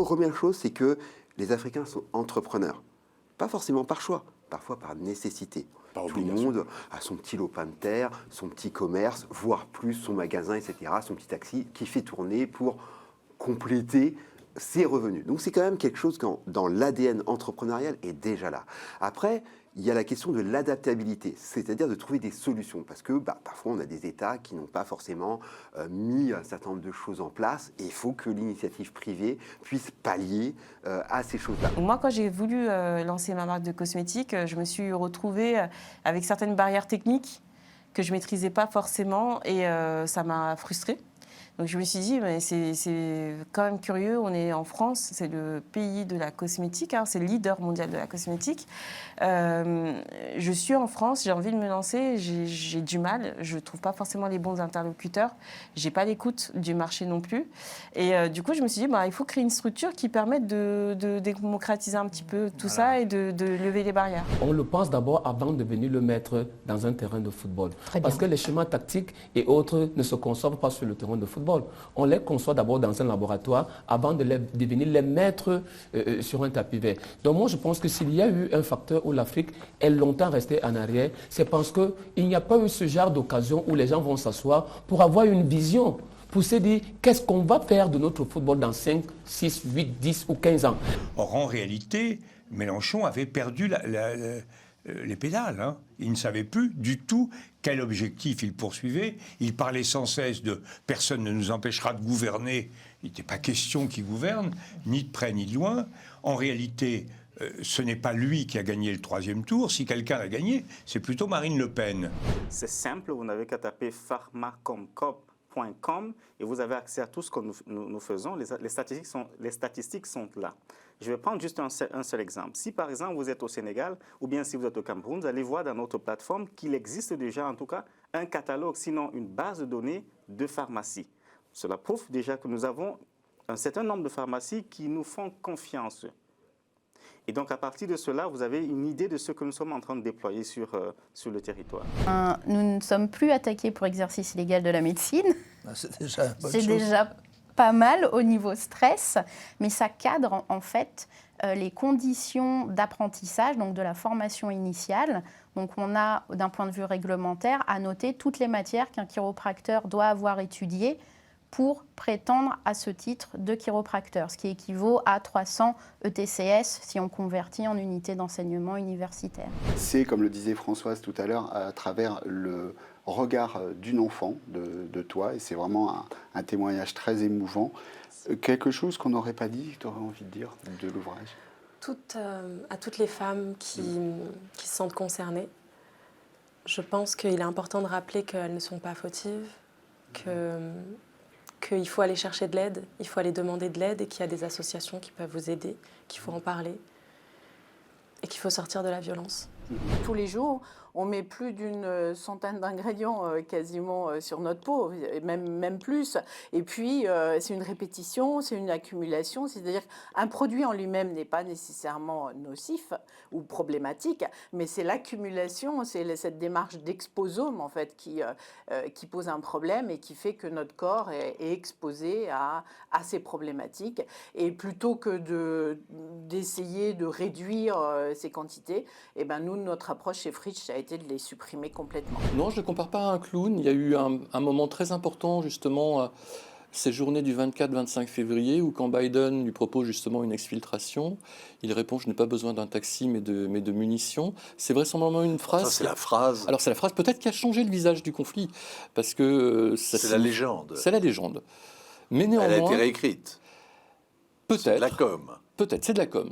première chose, c'est que les Africains sont entrepreneurs. Pas forcément par choix, parfois par nécessité. Tout le monde a son petit lopin de terre, son petit commerce, voire plus son magasin, etc., son petit taxi qui fait tourner pour compléter ses revenus. Donc c'est quand même quelque chose dans l'ADN entrepreneurial est déjà là. Après, il y a la question de l'adaptabilité, c'est-à-dire de trouver des solutions, parce que parfois on a des États qui n'ont pas forcément mis un certain nombre de choses en place, et il faut que l'initiative privée puisse pallier à ces choses-là. Moi, quand j'ai voulu lancer ma marque de cosmétiques, je me suis retrouvée avec certaines barrières techniques que je ne maîtrisais pas forcément, et ça m'a frustrée. Donc je me suis dit, mais c'est quand même curieux, on est en France, c'est le pays de la cosmétique, hein, c'est le leader mondial de la cosmétique. Je suis en France, j'ai envie de me lancer, j'ai du mal, je ne trouve pas forcément les bons interlocuteurs, je n'ai pas l'écoute du marché non plus. Et du coup, je me suis dit, il faut créer une structure qui permette de démocratiser un petit peu tout ça et de lever les barrières. On le pense d'abord avant de venir le mettre dans un terrain de football. Parce que les schémas tactiques et autres ne se conçoivent pas sur le terrain de football. On les conçoit d'abord dans un laboratoire avant de venir les mettre sur un tapis vert. Donc moi, je pense que s'il y a eu un facteur où l'Afrique est longtemps restée en arrière, c'est parce qu'il n'y a pas eu ce genre d'occasion où les gens vont s'asseoir pour avoir une vision, pour se dire qu'est-ce qu'on va faire de notre football dans 5, 6, 8, 10 ou 15 ans. Or, en réalité, Mélenchon avait perdu les pédales. Hein. Il ne savait plus du tout quel objectif il poursuivait. Il parlait sans cesse de « personne ne nous empêchera de gouverner ». Il n'était pas question qu'il gouverne, ni de près ni de loin. En réalité, ce n'est pas lui qui a gagné le 3e tour. Si quelqu'un a gagné, c'est plutôt Marine Le Pen. C'est simple, vous n'avez qu'à taper pharmacomcop.com et vous avez accès à tout ce que nous faisons. Les statistiques sont là. Je vais prendre juste un seul exemple. Si par exemple vous êtes au Sénégal ou bien si vous êtes au Cameroun, vous allez voir dans notre plateforme qu'il existe déjà en tout cas un catalogue, sinon une base de données de pharmacies. Cela prouve déjà que nous avons un certain nombre de pharmacies qui nous font confiance. Et donc à partir de cela, vous avez une idée de ce que nous sommes en train de déployer sur le territoire. Nous ne sommes plus attaqués pour exercice illégal de la médecine. C'est déjà une bonne chose. Déjà pas mal au niveau stress, mais ça cadre en fait les conditions d'apprentissage, donc de la formation initiale. Donc on a, d'un point de vue réglementaire, à noter toutes les matières qu'un chiropracteur doit avoir étudiées pour prétendre à ce titre de chiropracteur, ce qui équivaut à 300 ETCS si on convertit en unité d'enseignement universitaire. C'est, comme le disait Françoise tout à l'heure, à travers le regard d'une enfant de toi, et c'est vraiment un témoignage très émouvant. Quelque chose qu'on n'aurait pas dit, que tu aurais envie de dire de l'ouvrage? À toutes les femmes qui se sentent concernées, je pense qu'il est important de rappeler qu'elles ne sont pas fautives, qu'il faut aller chercher de l'aide, il faut aller demander de l'aide et qu'il y a des associations qui peuvent vous aider, qu'il faut en parler et qu'il faut sortir de la violence. Tous les jours, on met plus d'une centaine d'ingrédients quasiment sur notre peau, même plus. Et puis, c'est une répétition, c'est une accumulation. C'est-à-dire qu'un produit en lui-même n'est pas nécessairement nocif ou problématique, mais c'est l'accumulation, c'est cette démarche d'exposome en fait qui pose un problème et qui fait que notre corps est exposé à ces problématiques. Et plutôt que d'essayer de réduire ces quantités, eh ben nous, notre approche chez Fritsch, ça a été de les supprimer complètement. Non, je ne le compare pas à un clown. Il y a eu un moment très important, justement, ces journées du 24-25 février, où quand Biden lui propose justement une exfiltration, il répond « je n'ai pas besoin d'un taxi, mais de munitions ». C'est vraisemblablement une phrase... Ça, c'est la phrase. Alors, c'est la phrase peut-être qui a changé le visage du conflit, parce que... c'est la légende. C'est la légende. Mais néanmoins... Elle a été réécrite. Peut-être. C'est de la com. Peut-être, c'est de la com.